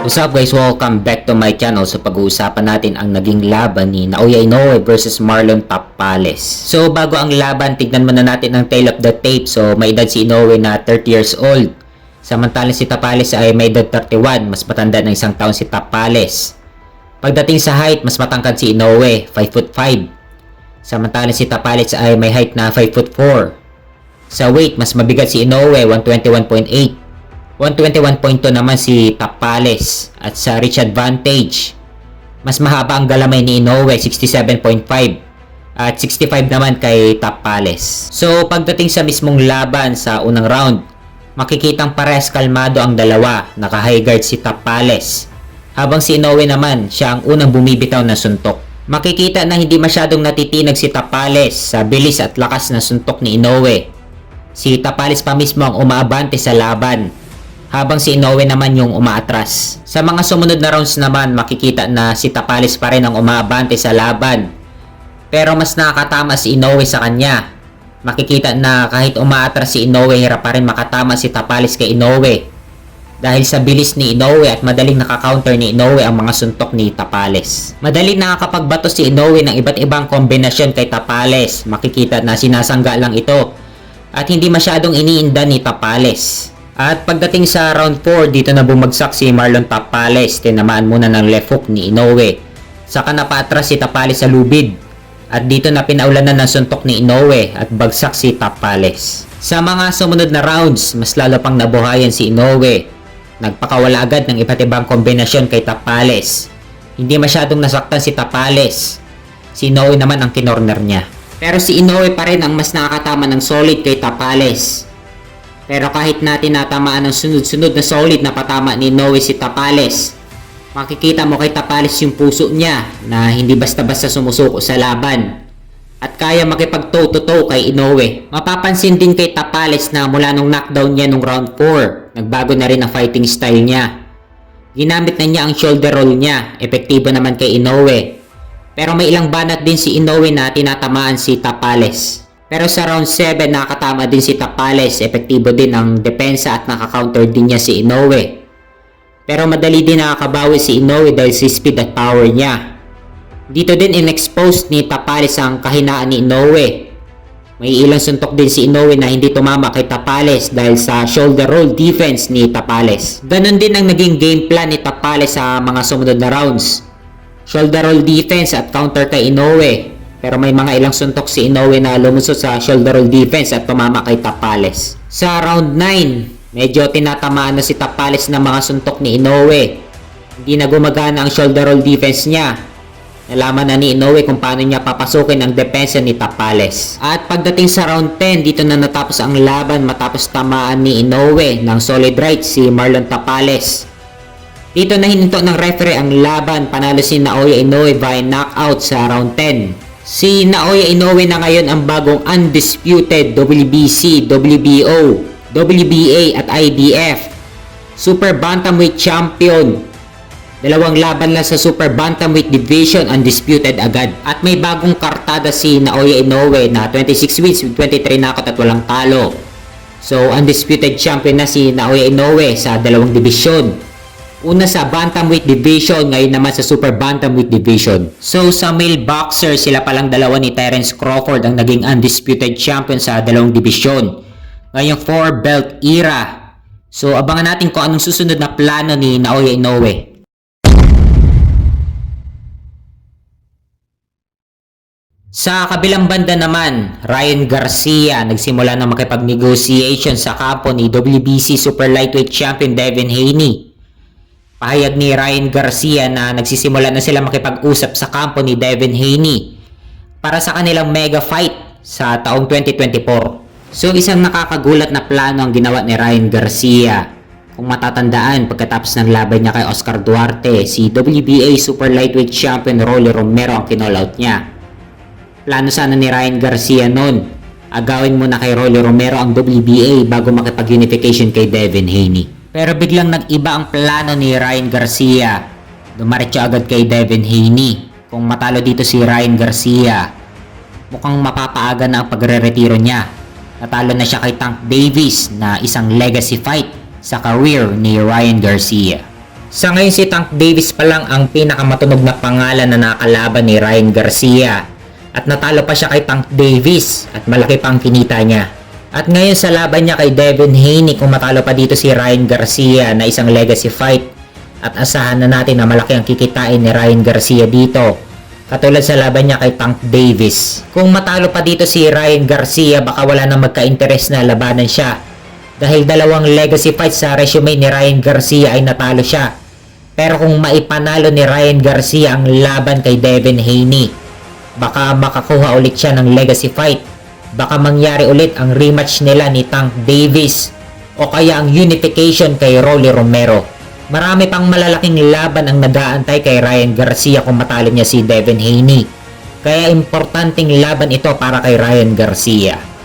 What's up guys? Welcome back to my channel. So pag-uusapan natin ang naging laban ni Naoya Inoue versus Marlon Tapales. So bago ang laban, tignan muna natin ang tail of the tape. So may edad si Inoue na 30 years old. Samantalang si Tapales ay may edad 31. Mas matanda ng isang taon si Tapales. Pagdating sa height, mas matangkad si Inoue, 5'5". Samantalang si Tapales ay may height na 5'4". Sa weight, mas mabigat si Inoue, 121.8. 121.2 naman si Tapales. At sa reach advantage, mas mahaba ang galamay ni Inoue, 67.5. At 65 naman kay Tapales. So pagdating sa mismong laban sa unang round, makikitang parehas kalmado ang dalawa. Naka-high guard si Tapales, habang si Inoue naman, siya ang unang bumibitaw na suntok. Makikita na hindi masyadong natitinag si Tapales sa bilis at lakas na suntok ni Inoue. Si Tapales pa mismo ang umaabante sa laban, habang si Inoue naman yung umaatras. Sa mga sumunod na rounds naman, makikita na si Tapales pa rin ang umaabante sa laban. Pero mas nakakatama si Inoue sa kanya. Makikita na kahit umaatras si Inoue, hirap pa rin makatama si Tapales kay Inoue. Dahil sa bilis ni Inoue at madaling nakaka-counter ni Inoue ang mga suntok ni Tapales. Madaling nakakapagbato si Inoue ng iba't ibang kombinasyon kay Tapales. Makikita na sinasangga lang ito at hindi masyadong iniinda ni Tapales. At pagdating sa round 4, dito na bumagsak si Marlon Tapales. Tinamaan muna ng left hook ni Inoue. Saka napaatras si Tapales sa lubid. At dito na pinaulanan ng suntok ni Inoue at bagsak si Tapales. Sa mga sumunod na rounds, mas lalo pang nabuhayan si Inoue. Nagpakawala agad ng iba't ibang kombinasyon kay Tapales. Hindi masyadong nasaktan si Tapales. Si Inoue naman ang kinorner niya. Pero si Inoue pa rin ang mas nakakatama ng solid kay Tapales. Pero kahit na tinatamaan ng sunod-sunod na solid na patama ni Inoue si Tapales, makikita mo kay Tapales yung puso niya na hindi basta-basta sumusuko sa laban at kaya makipag toe-to-toe kay Inoue. Mapapansin din kay Tapales na mula nung knockdown niya nung round 4, nagbago na rin ang fighting style niya. Ginamit na niya ang shoulder roll niya, epektibo naman kay Inoue. Pero may ilang banat din si Inoue na tinatamaan si Tapales. Pero sa round 7, nakakatama din si Tapales, epektibo din ang depensa at nakaka-counter din niya si Inoue. Pero madali din nakakabawi si Inoue dahil sa speed at power niya. Dito din in-expose ni Tapales ang kahinaan ni Inoue. May ilang suntok din si Inoue na hindi tumama kay Tapales dahil sa shoulder roll defense ni Tapales. Ganon din ang naging game plan ni Tapales sa mga sumunod na rounds. Shoulder roll defense at counter kay Inoue. Pero may mga ilang suntok si Inoue na lumusot sa shoulder roll defense at tumama kay Tapales. Sa round 9, medyo tinatamaan na si Tapales ng mga suntok ni Inoue. Hindi na gumagana ang shoulder roll defense niya. Nalaman na ni Inoue kung paano niya papasukin ang depensa ni Tapales. At pagdating sa round 10, dito na natapos ang laban matapos tamaan ni Inoue ng solid right si Marlon Tapales. Dito na hininto ng referee ang laban, panalo si Naoya Inoue via knockout sa round 10. Si Naoya Inoue na ngayon ang bagong undisputed WBC, WBO, WBA at IBF Super Bantamweight Champion. Dalawang laban lang sa Super Bantamweight Division, undisputed agad. At may bagong kartada si Naoya Inoue na 26 wins with 23 knockout at walang talo. So undisputed champion na si Naoya Inoue sa dalawang division. Una sa Bantamweight Division, ngayon naman sa Super Bantamweight Division. So sa male boxer, sila palang dalawa ni Terence Crawford ang naging undisputed champion sa dalawang division ngayong 4-belt era. So abangan natin kung anong susunod na plano ni Naoya Inoue. Sa kabilang banda naman, Ryan Garcia nagsimula na makipag-negotiation sa kampo ni WBC Super Lightweight Champion Devin Haney. Pahayag ni Ryan Garcia na nagsisimula na sila makipag-usap sa kampo ni Devin Haney para sa kanilang mega fight sa taong 2024. So isang nakakagulat na plano ang ginawa ni Ryan Garcia. Kung matatandaan, pagkatapos ng laban niya kay Oscar Duarte, si WBA Super Lightweight Champion Rolly Romero ang kinall-out niya. Plano sana ni Ryan Garcia noon, agawin muna kay Rolly Romero ang WBA bago makipag-unification kay Devin Haney. Pero biglang nag-iba ang plano ni Ryan Garcia. Dumaretso agad kay Devin Haney. Kung matalo dito si Ryan Garcia, mukhang mapapaaga na ang pagre-retiro niya. Natalo na siya kay Tank Davis na isang legacy fight sa career ni Ryan Garcia. Sa ngayon si Tank Davis pa lang ang pinakamatunog na pangalan na nakalaban ni Ryan Garcia. At natalo pa siya kay Tank Davis at malaki pa ang kinita niya. At ngayon sa laban niya kay Devin Haney, kung matalo pa dito si Ryan Garcia na isang legacy fight, at asahan na natin na malaki ang kikitain ni Ryan Garcia dito. Katulad sa laban niya kay Tank Davis. Kung matalo pa dito si Ryan Garcia, baka wala nang magka-interes na labanan siya. Dahil dalawang legacy fights sa resume ni Ryan Garcia ay natalo siya. Pero kung maipanalo ni Ryan Garcia ang laban kay Devin Haney, baka makakuha ulit siya ng legacy fight. Baka mangyari ulit ang rematch nila ni Tank Davis o kaya ang unification kay Rolly Romero. Marami pang malalaking laban ang nag-aantay kay Ryan Garcia kung matalo niya si Devin Haney. Kaya importanteng laban ito para kay Ryan Garcia.